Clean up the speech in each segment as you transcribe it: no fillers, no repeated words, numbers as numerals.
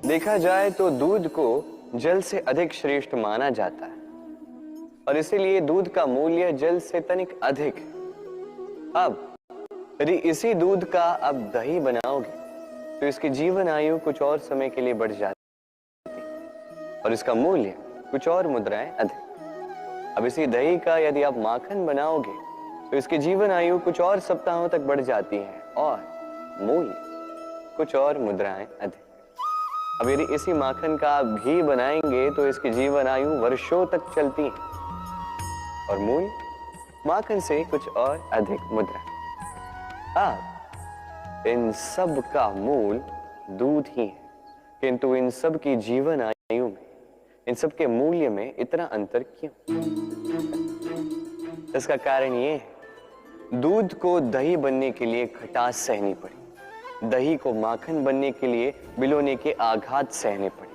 देखा जाए तो दूध को जल से अधिक श्रेष्ठ माना जाता है और इसीलिए दूध का मूल्य जल से तनिक अधिक है। अब यदि इसी दूध का अब दही बनाओगे तो इसकी जीवन आयु कुछ और समय के लिए बढ़ जाती है और इसका मूल्य कुछ और मुद्राएं अधिक। अब इसी दही का यदि आप माखन बनाओगे तो इसकी जीवन आयु कुछ और सप्ताहों तक बढ़ जाती है और मूल्य कुछ और मुद्राएं अधिक। अब यदि इसी माखन का आप घी बनाएंगे तो इसकी जीवन आयु वर्षों तक चलती है और मूल्य माखन से कुछ और अधिक मुद्रा। अब इन सब का मूल दूध ही है, किंतु इन सब की जीवन आयु में, इन सब के मूल्य में इतना अंतर क्यों? इसका कारण ये है, दूध को दही बनने के लिए खटास सहनी पड़ी, दही को माखन बनने के लिए बिलोने के आघात सहने पड़े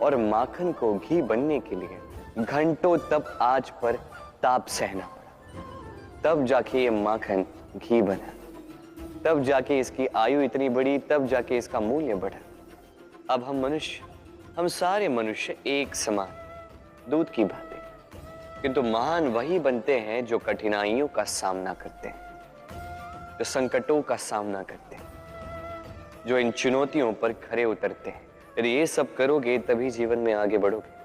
और माखन को घी बनने के लिए घंटों तप आंच पर ताप सहना पड़ा। तब जाके ये माखन घी बना, तब जाके इसकी आयु इतनी बड़ी, तब जाके इसका मूल्य बढ़ा। अब हम सारे मनुष्य एक समान दूध की भांति, किंतु महान वही बनते हैं जो कठिनाइयों का सामना करते हैं, जो संकटों का सामना करते हैं, जो इन चुनौतियों पर खरे उतरते हैं। यदि ये सब करोगे तभी जीवन में आगे बढ़ोगे,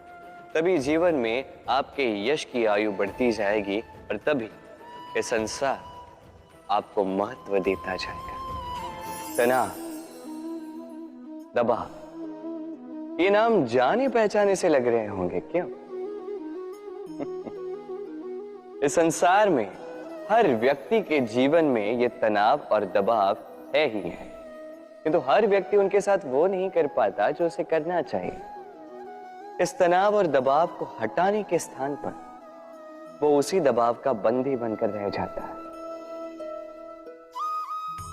तभी जीवन में आपके यश की आयु बढ़ती जाएगी और तभी ये संसार आपको महत्व देता जाएगा। तनाव, दबाव, ये नाम जाने पहचाने से लग रहे होंगे, क्यों? इस संसार में हर व्यक्ति के जीवन में ये तनाव और दबाव है ही है, किंतु हर व्यक्ति उनके साथ वो नहीं कर पाता जो उसे करना चाहिए। इस तनाव और दबाव को हटाने के स्थान पर वो उसी दबाव का बंदी बनकर रह जाता है।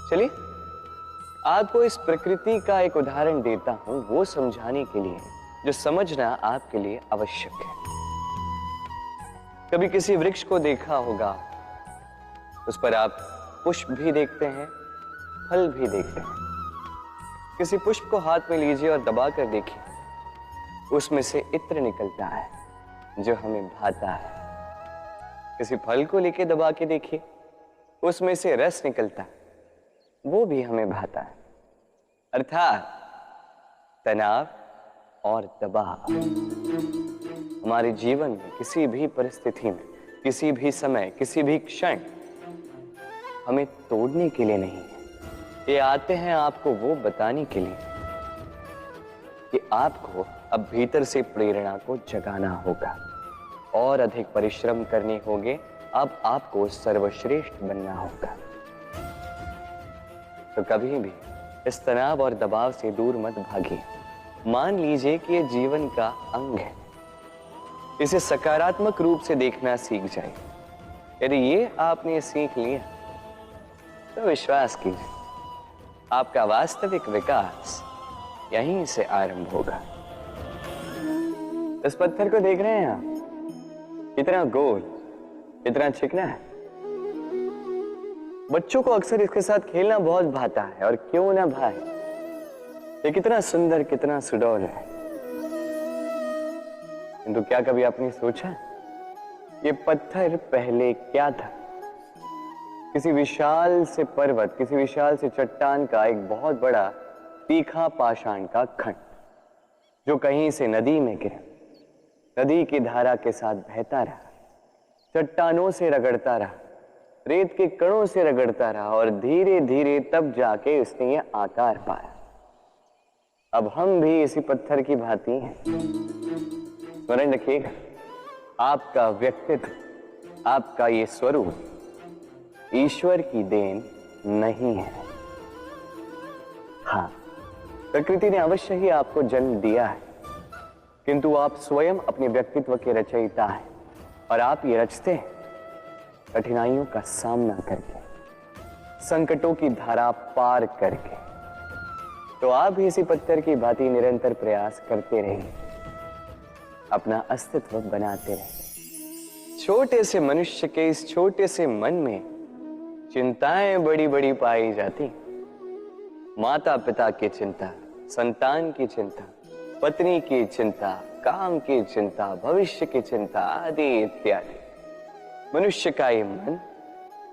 चलिए आपको इस प्रकृति का एक उदाहरण देता हूं, वो समझाने के लिए जो समझना आपके लिए आवश्यक है। कभी किसी वृक्ष को देखा होगा, उस पर आप पुष्प भी देखते हैं, फल भी देखते हैं। किसी पुष्प को हाथ में लीजिए और दबा कर देखिए, उसमें से इत्र निकलता है जो हमें भाता है। किसी फल को लेके दबा के देखिए, उसमें से रस निकलता है, वो भी हमें भाता है। अर्थात तनाव और दबाव हमारे जीवन में किसी भी परिस्थिति में, किसी भी समय, किसी भी क्षण हमें तोड़ने के लिए नहीं है। ये आते हैं आपको वो बताने के लिए कि आपको अब भीतर से प्रेरणा को जगाना होगा और अधिक परिश्रम करने होंगे। अब आपको सर्वश्रेष्ठ बनना होगा। तो कभी भी इस तनाव और दबाव से दूर मत भागिए। मान लीजिए कि ये जीवन का अंग है, इसे सकारात्मक रूप से देखना सीख जाए। यदि ये आपने सीख लिया तो विश्वास कीजिए, आपका वास्तविक विकास यहीं से आरंभ होगा। इस पत्थर को देख रहे हैं आप, कितना गोल, कितना चिकना है। बच्चों को अक्सर इसके साथ खेलना बहुत भाता है, और क्यों ना भाए, ये कितना सुंदर, कितना सुडौल है। किंतु क्या कभी आपने सोचा ये पत्थर पहले क्या था? किसी विशाल से पर्वत, किसी विशाल से चट्टान का एक बहुत बड़ा तीखा पाषाण का खंड, जो कहीं से नदी में गिरा, नदी की धारा के साथ बहता रहा, चट्टानों से रगड़ता रहा, रेत के कणों से रगड़ता रहा और धीरे धीरे तब जाके उसने ये आकार पाया। अब हम भी इसी पत्थर की भांति हैं। स्मरण रखिएगा, आपका व्यक्तित्व, आपका ये स्वरूप ईश्वर की देन नहीं है। हाँ, प्रकृति ने अवश्य ही आपको जन्म दिया है, किंतु आप स्वयं अपने व्यक्तित्व के रचयिता हैं और आप ये रचते हैं कठिनाइयों का सामना करके, संकटों की धारा पार करके। तो आप भी इसी पत्थर की भांति निरंतर प्रयास करते रहिए, अपना अस्तित्व बनाते रहिए। छोटे से मनुष्य के इस छोटे से मन में चिंताएं बड़ी बड़ी पाई जाती। माता पिता की चिंता, संतान की चिंता, पत्नी की चिंता, काम की चिंता, भविष्य की चिंता आदि इत्यादि। मनुष्य का ये मन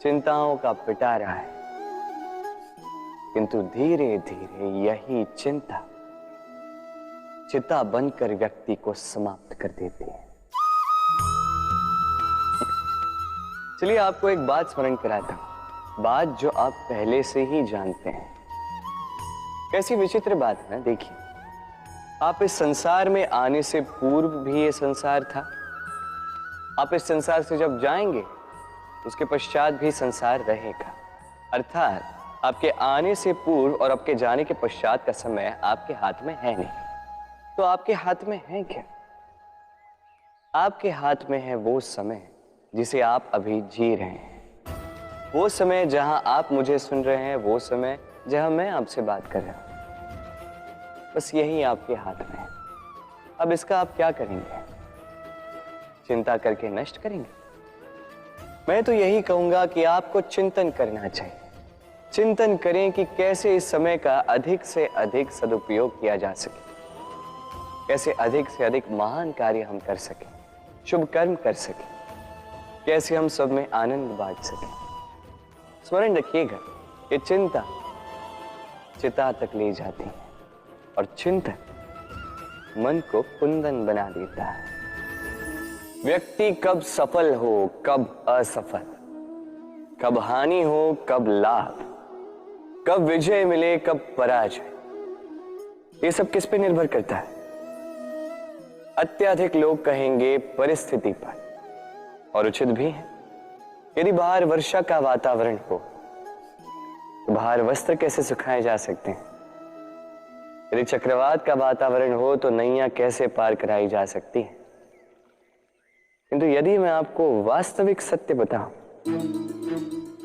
चिंताओं का पिटारा है, किंतु धीरे धीरे यही चिंता चिता बनकर व्यक्ति को समाप्त कर देती है। चलिए आपको एक बात स्मरण कराता हूं, बात जो आप पहले से ही जानते हैं। कैसी विचित्र बात है ना, देखिए, आप इस संसार में आने से पूर्व भी ये संसार था, आप इस संसार से जब जाएंगे उसके पश्चात भी संसार रहेगा। अर्थात आपके आने से पूर्व और आपके जाने के पश्चात का समय आपके हाथ में है नहीं। तो आपके हाथ में है क्या? आपके हाथ में है वो समय जिसे आप अभी जी रहे हैं, वो समय जहां आप मुझे सुन रहे हैं, वो समय जहां मैं आपसे बात कर रहा हूं। बस यही आपके हाथ में है। अब इसका आप क्या करेंगे? चिंता करके नष्ट करेंगे? मैं तो यही कहूंगा कि आपको चिंतन करना चाहिए। चिंतन करें कि कैसे इस समय का अधिक से अधिक सदुपयोग किया जा सके, कैसे अधिक से अधिक महान कार्य हम कर सकें, शुभ कर्म कर सकें, कैसे हम सब में आनंद बांट सकें। स्मरण रखिएगा कि चिंता चिता तक ले जाती है और चिंतन मन को कुंदन बना देता है। व्यक्ति कब सफल हो, कब असफल, कब हानि हो, कब लाभ, कब विजय मिले, कब पराजय, ये सब किस पे निर्भर करता है? अत्यधिक लोग कहेंगे परिस्थिति पर, और उचित भी है। यदि बाहर वर्षा का वातावरण हो तो बाहर वस्त्र कैसे सुखाए जा सकते हैं? यदि चक्रवात का वातावरण हो तो नैया कैसे पार कराई जा सकती है? किंतु यदि मैं आपको वास्तविक सत्य बताऊं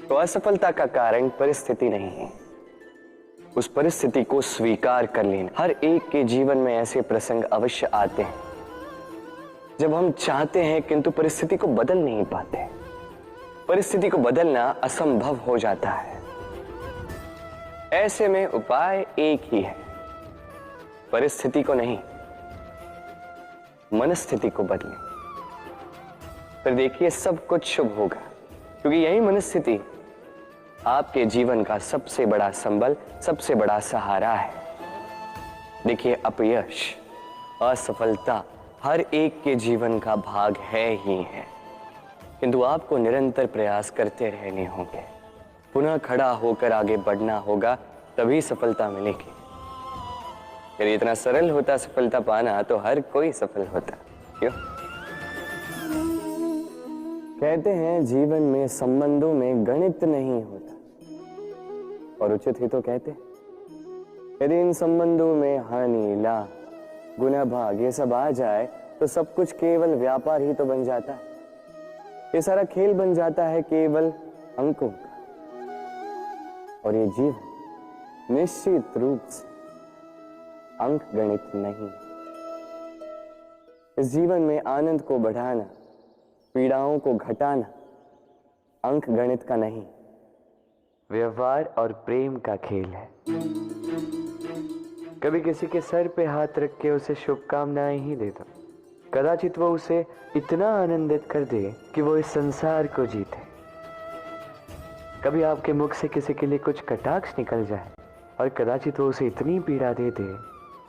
तो असफलता का कारण परिस्थिति नहीं है। उस परिस्थिति को स्वीकार कर लेना। हर एक के जीवन में ऐसे प्रसंग अवश्य आते हैं जब हम चाहते हैं किंतु परिस्थिति को बदल नहीं पाते। परिस्थिति को बदलना असंभव हो जाता है। ऐसे में उपाय एक ही है, परिस्थिति को नहीं, मनस्थिति को बदलें। फिर देखिए सब कुछ शुभ होगा, क्योंकि यही मनस्थिति आपके जीवन का सबसे बड़ा संबल, सबसे बड़ा सहारा है। देखिए अपयश, असफलता हर एक के जीवन का भाग है ही है, किंतु आपको निरंतर प्रयास करते रहने होंगे। पुनः खड़ा होकर आगे बढ़ना होगा, तभी सफलता मिलेगी। यदि इतना सरल होता सफलता पाना तो हर कोई सफल होता। क्यों? कहते हैं जीवन में संबंधों में गणित नहीं होता, और उचित ही तो कहते हैं। यदि इन संबंधों में हानि, लाभ, गुना, भाग ये सब आ जाए तो सब कुछ केवल व्यापार ही तो बन जाता है। ये सारा खेल बन जाता है केवल अंकों का, और ये जीवन निश्चित रूप से अंक गणित नहीं। इस जीवन में आनंद को बढ़ाना, पीड़ाओं को घटाना अंक गणित का नहीं, व्यवहार और प्रेम का खेल है। कभी किसी के सर पे हाथ रख के उसे शुभकामनाएं ही दे दो, कदाचित वो उसे इतना आनंदित कर दे कि वो इस संसार को जीते। कभी आपके मुख से किसी के लिए कुछ कटाक्ष निकल जाए और कदाचित वो उसे इतनी पीड़ा दे दे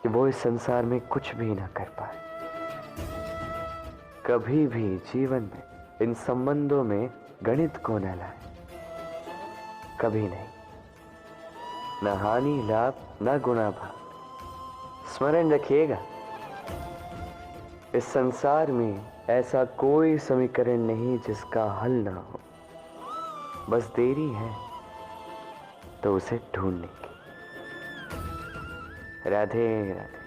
कि वो इस संसार में कुछ भी ना कर पाए। कभी भी जीवन में इन संबंधों में गणित को न लाए, कभी नहीं। न हानि, लाभ, न गुना, भाग। स्मरण रखिएगा, इस संसार में ऐसा कोई समीकरण नहीं जिसका हल ना हो। बस देरी है तो उसे ढूंढने की। राधे राधे।